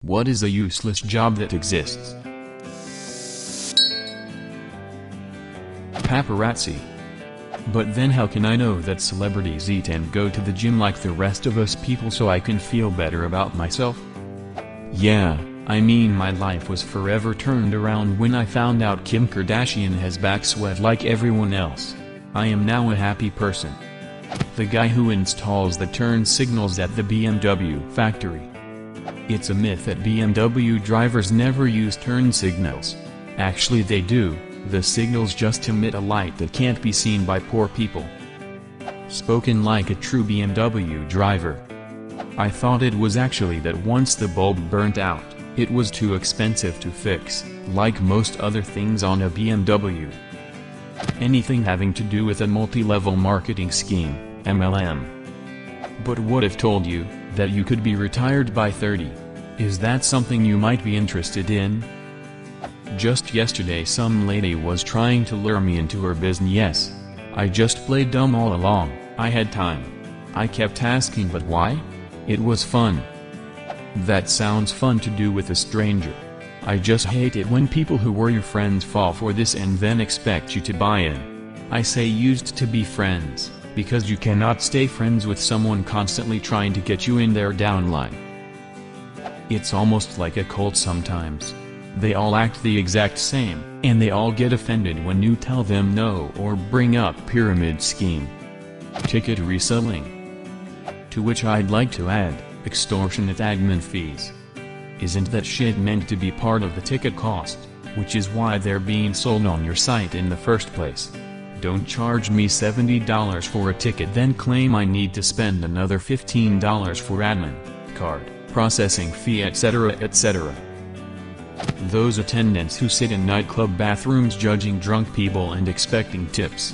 What is a useless job that exists? Paparazzi. But then how can I know that celebrities eat and go to the gym like the rest of us people so I can feel better about myself? Yeah, I mean my life was forever turned around when I found out Kim Kardashian has back sweat like everyone else. I am now a happy person. The guy who installs the turn signals at the BMW factory. It's a myth that BMW drivers never use turn signals. Actually they do, the signals just emit a light that can't be seen by poor people. Spoken like a true BMW driver. I thought it was actually that once the bulb burnt out, it was too expensive to fix, like most other things on a BMW. Anything having to do with a multi-level marketing scheme, MLM. But what if told you that you could be retired by 30? Is that something you might be interested in? Just yesterday some lady was trying to lure me into her business. I just played dumb all along, I had time. I kept asking but why? It was fun. That sounds fun to do with a stranger. I just hate it when people who were your friends fall for this and then expect you to buy in. I say used to be friends, because you cannot stay friends with someone constantly trying to get you in their downline. It's almost like a cult sometimes. They all act the exact same, and they all get offended when you tell them no or bring up pyramid scheme. Ticket reselling. To which I'd like to add, extortionate admin fees. Isn't that shit meant to be part of the ticket cost, which is why they're being sold on your site in the first place? Don't charge me $70 for a ticket then claim I need to spend another $15 for admin, card, processing fee etc. etc. Those attendants who sit in nightclub bathrooms judging drunk people and expecting tips.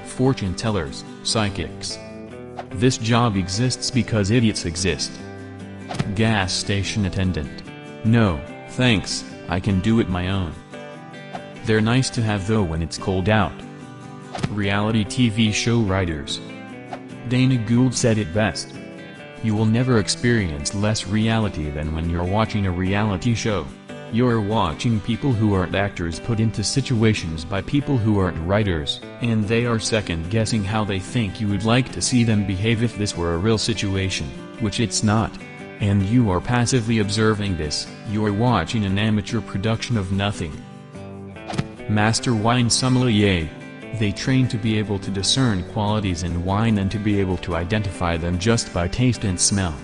Fortune tellers, psychics. This job exists because idiots exist. Gas station attendant. No, thanks, I can do it my own. They're nice to have though when it's cold out. Reality TV show writers. Dana Gould said it best. You will never experience less reality than when you're watching a reality show. You're watching people who aren't actors put into situations by people who aren't writers, and they are second-guessing how they think you would like to see them behave if this were a real situation, which it's not. And you are passively observing this, you're watching an amateur production of nothing. Master wine sommelier. They train to be able to discern qualities in wine and to be able to identify them just by taste and smell.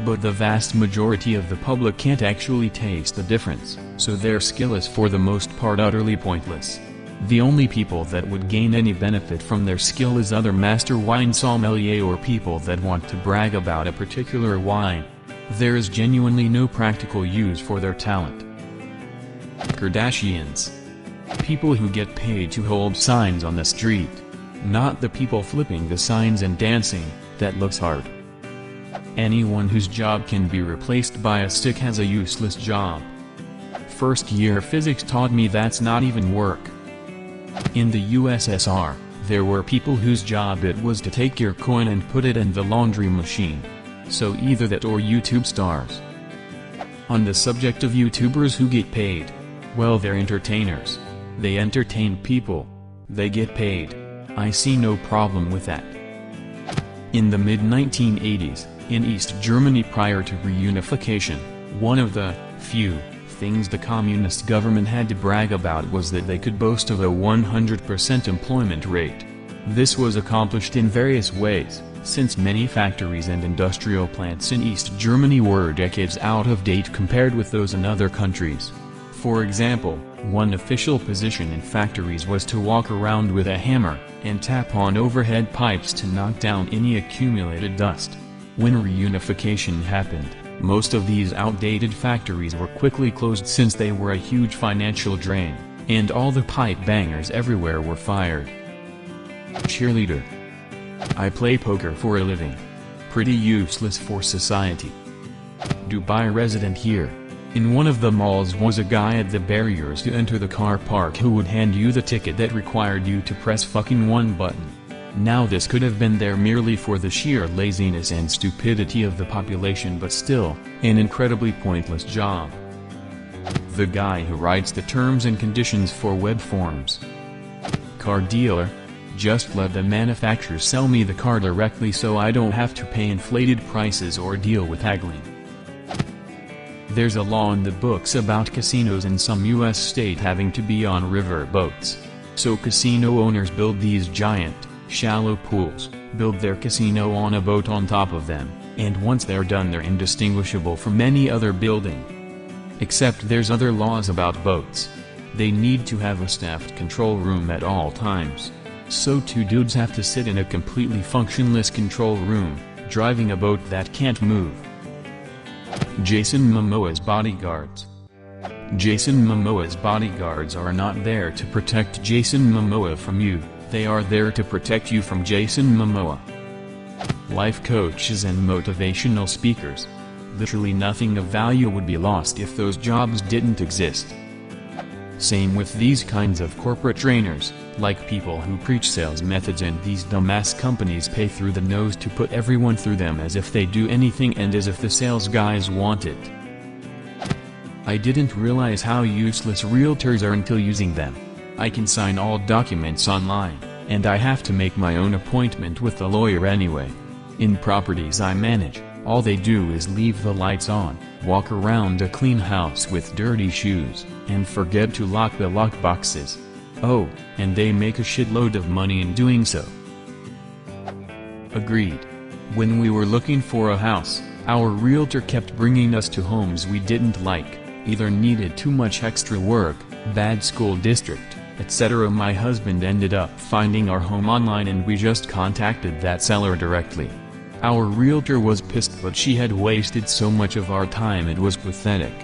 But the vast majority of the public can't actually taste the difference, so their skill is for the most part utterly pointless. The only people that would gain any benefit from their skill is other master wine sommelier or people that want to brag about a particular wine. There is genuinely no practical use for their talent. Kardashians. People who get paid to hold signs on the street. Not the people flipping the signs and dancing, that looks hard. Anyone whose job can be replaced by a stick has a useless job. First year physics taught me that's not even work. In the USSR, there were people whose job it was to take your coin and put it in the laundry machine. So either that or YouTube stars. On the subject of YouTubers who get paid, well, they're entertainers. They entertain people. They get paid. I see no problem with that. In the mid-1980s, in East Germany prior to reunification, one of the few things the communist government had to brag about was that they could boast of a 100% employment rate. This was accomplished in various ways, since many factories and industrial plants in East Germany were decades out of date compared with those in other countries. For example, one official position in factories was to walk around with a hammer and tap on overhead pipes to knock down any accumulated dust. When reunification happened, most of these outdated factories were quickly closed since they were a huge financial drain, and all the pipe bangers everywhere were fired. Cheerleader. I play poker for a living. Pretty useless for society. Dubai resident here. In one of the malls was a guy at the barriers to enter the car park who would hand you the ticket that required you to press fucking one button. Now this could have been there merely for the sheer laziness and stupidity of the population, but still, an incredibly pointless job. The guy who writes the terms and conditions for web forms. Car dealer. Just let the manufacturer sell me the car directly so I don't have to pay inflated prices or deal with haggling. There's a law in the books about casinos in some U.S. state having to be on river boats. So casino owners build these giant, shallow pools, build their casino on a boat on top of them, and once they're done they're indistinguishable from any other building. Except there's other laws about boats. They need to have a staffed control room at all times. So two dudes have to sit in a completely functionless control room, driving a boat that can't move. Jason Momoa's bodyguards. Jason Momoa's bodyguards are not there to protect Jason Momoa from you, they are there to protect you from Jason Momoa. Life coaches and motivational speakers. Literally nothing of value would be lost if those jobs didn't exist. Same with these kinds of corporate trainers, like people who preach sales methods, and these dumbass companies pay through the nose to put everyone through them as if they do anything and as if the sales guys want it. I didn't realize how useless realtors are until using them. I can sign all documents online, and I have to make my own appointment with the lawyer anyway. In properties I manage, all they do is leave the lights on, walk around a clean house with dirty shoes, and forget to lock the lockboxes. Oh, and they make a shitload of money in doing so. Agreed. When we were looking for a house, our realtor kept bringing us to homes we didn't like, either needed too much extra work, bad school district, etc. My husband ended up finding our home online and we just contacted that seller directly. Our realtor was pissed, but she had wasted so much of our time it was pathetic.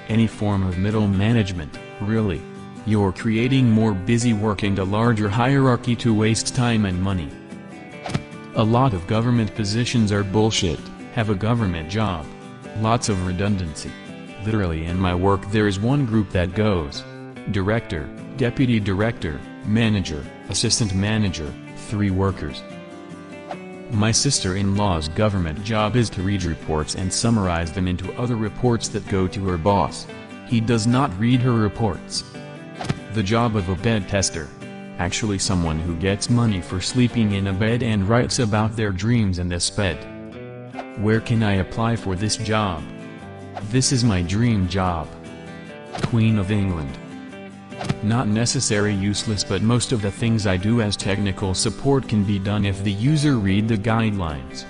Any form of middle management, really. You're creating more busy work and a larger hierarchy to waste time and money. A lot of government positions are bullshit. Have a government job. Lots of redundancy. Literally in my work there is one group that goes director, deputy director, manager, assistant manager, 3 workers. My sister-in-law's government job is to read reports and summarize them into other reports that go to her boss. He does not read her reports. The job of a bed tester. Actually someone who gets money for sleeping in a bed and writes about their dreams in this bed. Where can I apply for this job? This is my dream job. Queen of England. Not necessary, useless, but most of the things I do as technical support can be done if the user read the guidelines.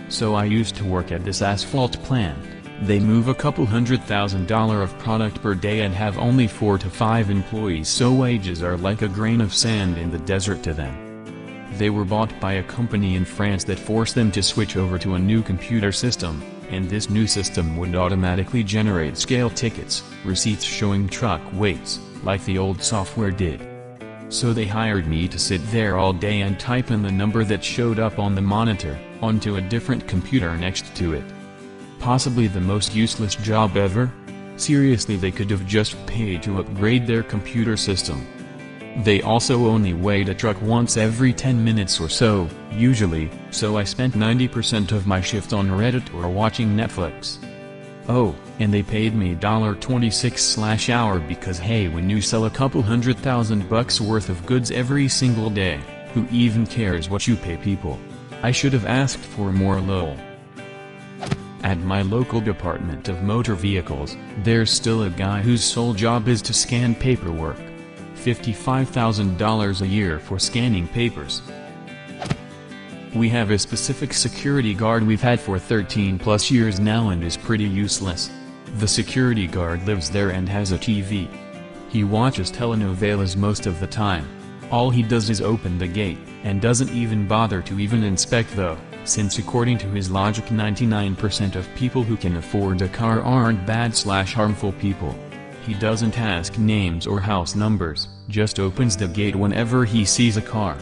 So I used to work at this asphalt plant. They move a couple $100,000 of product per day and have only 4 to 5 employees, so wages are like a grain of sand in the desert to them. They were bought by a company in France that forced them to switch over to a new computer system, and this new system would automatically generate scale tickets, receipts showing truck weights, like the old software did. So they hired me to sit there all day and type in the number that showed up on the monitor, onto a different computer next to it. Possibly the most useless job ever? Seriously, they could have just paid to upgrade their computer system. They also only weighed a truck once every 10 minutes or so, usually, so I spent 90% of my shift on Reddit or watching Netflix. Oh, and they paid me $26/hour because hey, when you sell a couple $100,000 worth of goods every single day, who even cares what you pay people? I should have asked for more lol. At my local Department of Motor Vehicles, there's still a guy whose sole job is to scan paperwork. $55,000 a year for scanning papers. We have a specific security guard we've had for 13+ years now and is pretty useless. The security guard lives there and has a TV. He watches telenovelas most of the time. All he does is open the gate, and doesn't even bother to even inspect though, since according to his logic 99% of people who can afford a car aren't bad/harmful people. He doesn't ask names or house numbers, just opens the gate whenever he sees a car.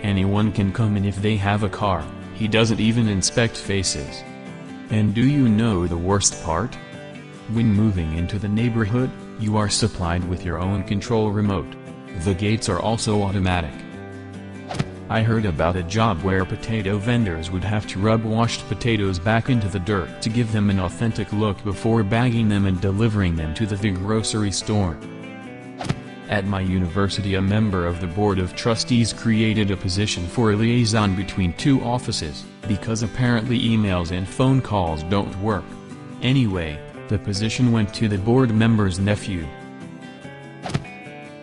Anyone can come in if they have a car, he doesn't even inspect faces. And do you know the worst part? When moving into the neighborhood, you are supplied with your own control remote. The gates are also automatic. I heard about a job where potato vendors would have to rub washed potatoes back into the dirt to give them an authentic look before bagging them and delivering them to the grocery store. At my university, a member of the board of trustees created a position for a liaison between two offices, because apparently emails and phone calls don't work. Anyway, the position went to the board member's nephew.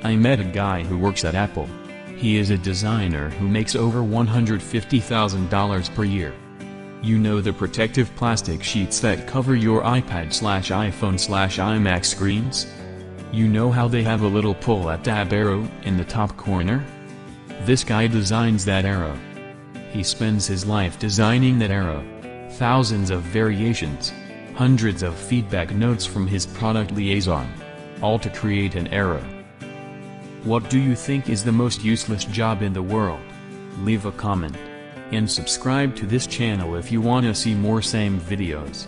I met a guy who works at Apple. He is a designer who makes over $150,000 per year. You know the protective plastic sheets that cover your iPad/iPhone/iMac screens? You know how they have a little pull-at-tab arrow in the top corner? This guy designs that arrow. He spends his life designing that arrow. Thousands of variations. Hundreds of feedback notes from his product liaison. All to create an arrow. What do you think is the most useless job in the world? Leave a comment. And subscribe to this channel if you want to see more same videos.